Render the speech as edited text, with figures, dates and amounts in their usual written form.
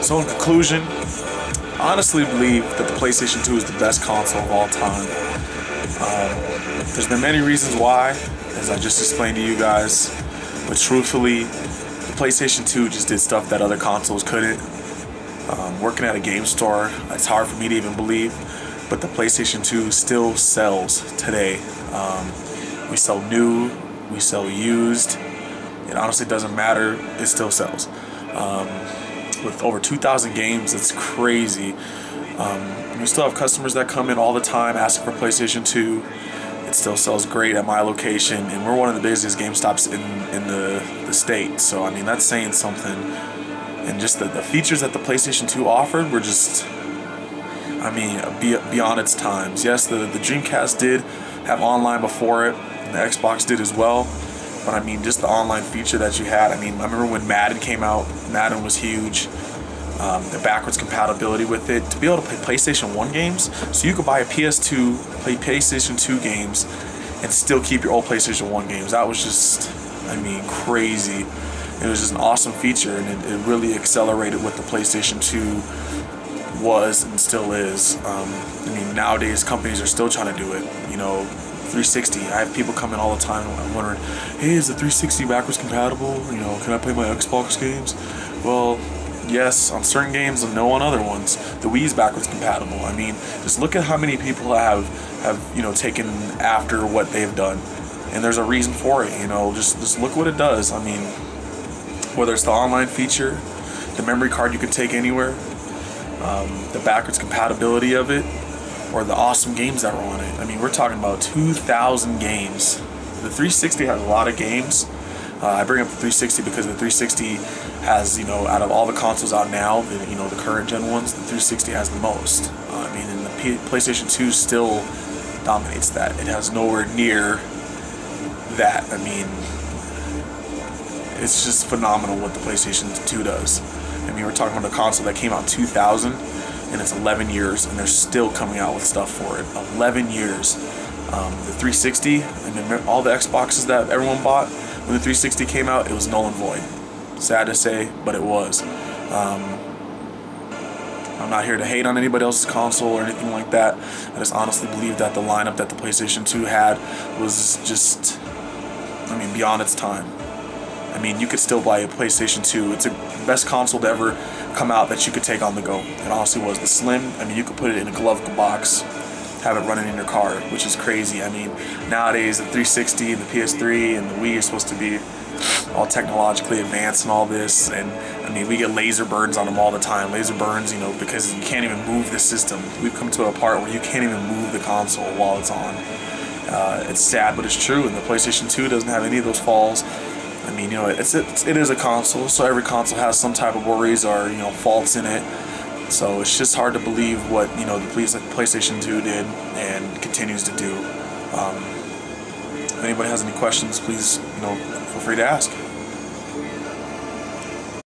So in conclusion, I honestly believe that the PlayStation 2 is the best console of all time. There's been many reasons why, as I just explained to you guys, but truthfully, the PlayStation 2 just did stuff that other consoles couldn't. Working at a game store, it's hard for me to even believe, but the PlayStation 2 still sells today. We sell new, we sell used. It honestly doesn't matter, it still sells. With over 2,000 games, it's crazy. We still have customers that come in all the time asking for PlayStation 2. It still sells great at my location, and we're one of the busiest GameStops in the state. So I mean, that's saying something. And just the features that the PlayStation 2 offered were just, I mean, beyond its times. Yes, the Dreamcast did have online before it, and the Xbox did as well. But I mean, just the online feature that you had. I mean, I remember when Madden came out. Madden was huge. The backwards compatibility with it, to be able to play PlayStation 1 games, so you could buy a PS2, play PlayStation 2 games, and still keep your old PlayStation 1 games. That was just, I mean, crazy. It was just an awesome feature, and it really accelerated what the PlayStation 2 was and still is. I mean, nowadays companies are still trying to do it. You know, 360. I have people come in all the time wondering, hey, is the 360 backwards compatible? You know, can I play my Xbox games? Well, yes, on certain games and no on other ones. The Wii is backwards compatible. I mean, just look at how many people have you know, taken after what they've done, and there's a reason for it. You know, just look what it does. I mean, whether it's the online feature, the memory card you can take anywhere, the backwards compatibility of it, or the awesome games that were on it. I mean, we're talking about 2,000 games. The 360 has a lot of games. I bring up the 360 because the 360 has, you know, out of all the consoles out now, you know, the current gen ones, the 360 has the most. I mean, and the PlayStation 2 still dominates that. It has nowhere near that. I mean, it's just phenomenal what the PlayStation 2 does. I mean, we're talking about a console that came out in 2000, and it's 11 years, and they're still coming out with stuff for it. 11 years. The 360, and then all the Xboxes that everyone bought, when the 360 came out, it was null and void. Sad to say, but it was. I'm not here to hate on anybody else's console or anything like that. I just honestly believe that the lineup that the PlayStation 2 had was just, I mean, beyond its time. I mean, you could still buy a PlayStation 2. It's the best console to ever come out that you could take on the go. It honestly was. The Slim, I mean, you could put it in a glove box, have it running in your car, which is crazy. I mean, nowadays the 360 and the PS3 and the Wii are supposed to be all technologically advanced and all this, and I mean, we get laser burns on them all the time. Laser burns, you know, because you can't even move the system. We've come to a part where you can't even move the console while it's on. It's sad, but it's true, and the PlayStation 2 doesn't have any of those falls. I mean, you know, it is a console, so every console has some type of worries or, you know, faults in it. So it's just hard to believe what, you know, the PlayStation 2 did and continues to do. If anybody has any questions, please, you know, feel free to ask.